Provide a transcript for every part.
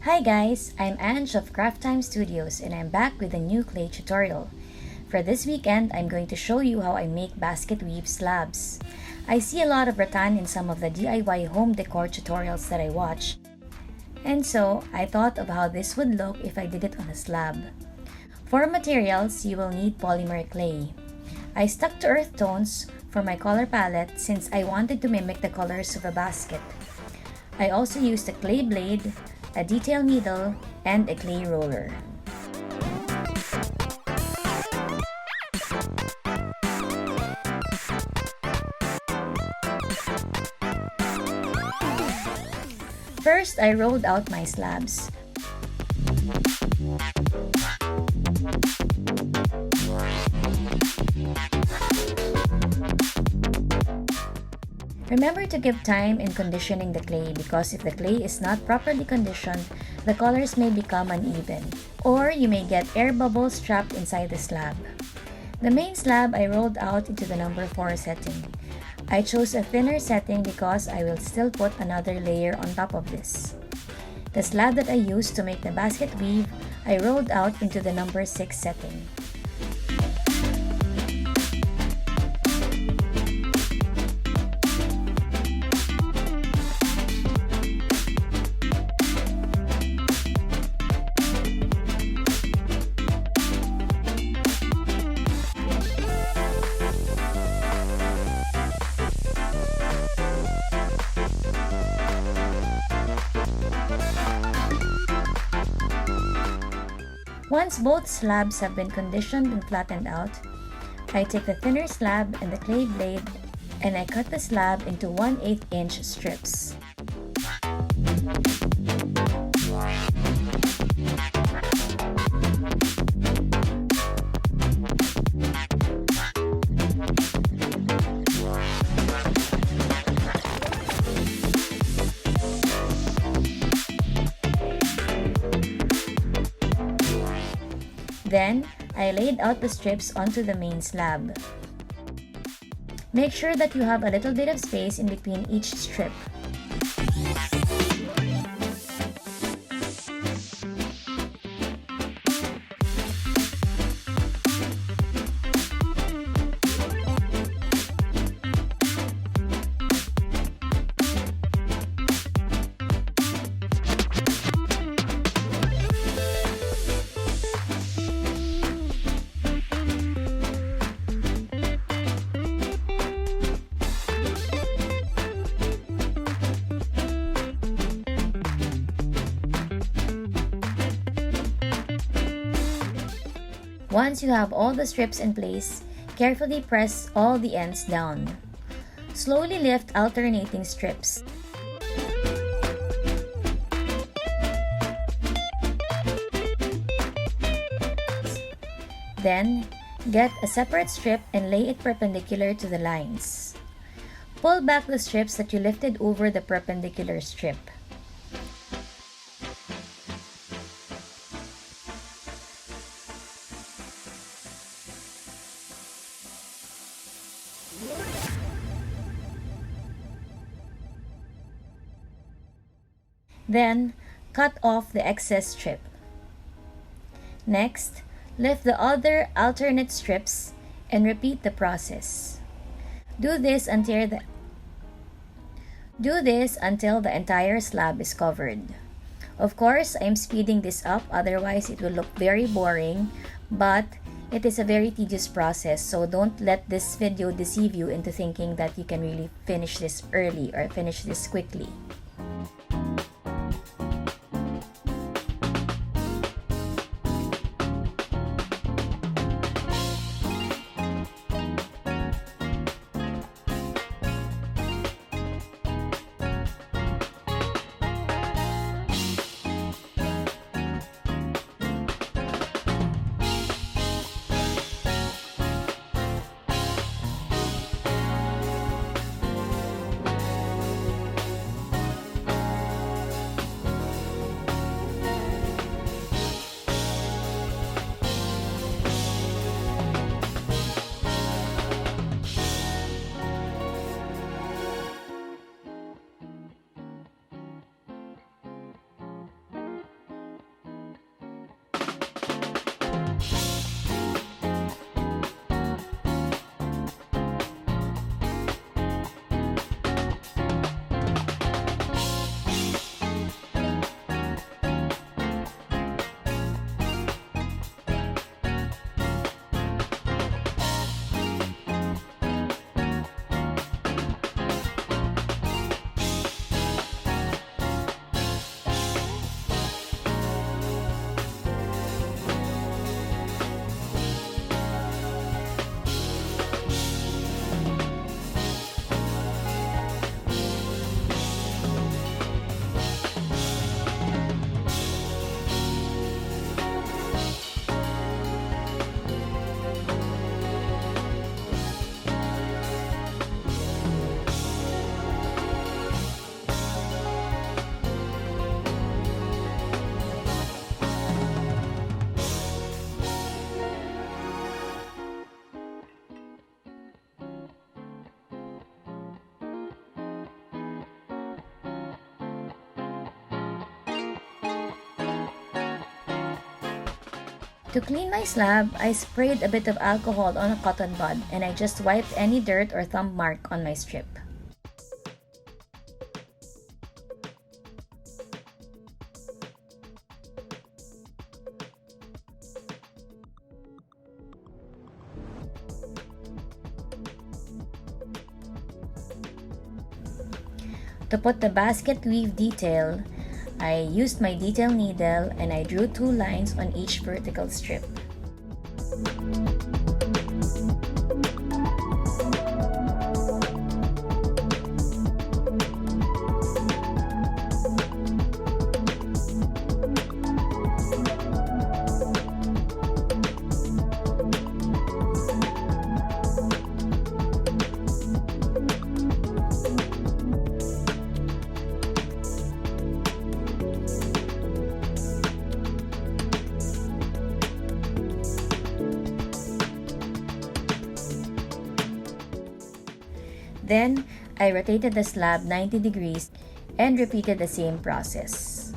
Hi guys, I'm Ange of Craft Time Studios and I'm back with a new clay tutorial. For this weekend, I'm going to show you how I make basket weave slabs. I see a lot of rattan in some of the DIY home decor tutorials that I watch, and so I thought of how this would look if I did it on a slab. For materials, you will need polymer clay. I stuck to earth tones for my color palette since I wanted to mimic the colors of a basket. I also used a clay blade, a detail needle, and a clay roller. First, I rolled out my slabs. Remember to give time in conditioning the clay because if the clay is not properly conditioned, the colors may become uneven, or you may get air bubbles trapped inside the slab. The main slab I rolled out into the number 4 setting. I chose a thinner setting because I will still put another layer on top of this. The slab that I used to make the basket weave, I rolled out into the number 6 setting. Once both slabs have been conditioned and flattened out, I take the thinner slab and the clay blade and I cut the slab into 1/8 inch strips. Then, I laid out the strips onto the main slab. Make sure that you have a little bit of space in between each strip. Once you have all the strips in place, carefully press all the ends down. Slowly lift alternating strips. Then, get a separate strip and lay it perpendicular to the lines. Pull back the strips that you lifted over the perpendicular strip. Then, cut off the excess strip. Next, lift the other alternate strips and repeat the process. Do this until the entire slab is covered. Of course, I'm speeding this up, otherwise it will look very boring, but it is a very tedious process, so don't let this video deceive you into thinking that you can really finish this early or finish this quickly. To clean my slab, I sprayed a bit of alcohol on a cotton bud and I just wiped any dirt or thumb mark on my strip. To put the basket weave detail, I used my detail needle and I drew 2 lines on each vertical strip. Then, I rotated the slab 90 degrees and repeated the same process.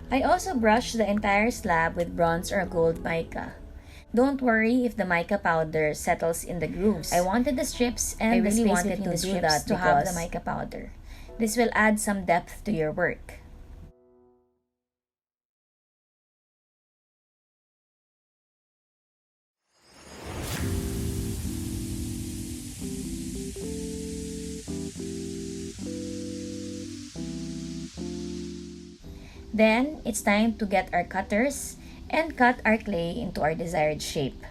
I also brushed the entire slab with bronze or gold mica. Don't worry if the mica powder settles in the grooves. I wanted the strips and the space between the strips to have the mica powder. This will add some depth to your work. Then, it's time to get our cutters and cut our clay into our desired shape.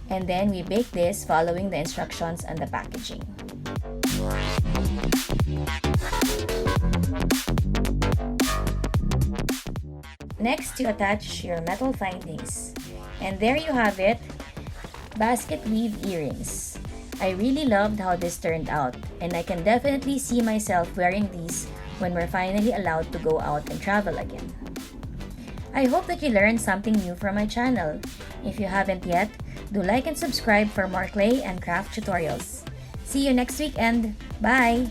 And then we bake this following the instructions on the packaging. Next, you attach your metal findings. And there you have it, basket weave earrings. I really loved how this turned out, and I can definitely see myself wearing these when we're finally allowed to go out and travel again. I hope that you learned something new from my channel. If you haven't yet, do like and subscribe for more clay and craft tutorials. See you next weekend. Bye!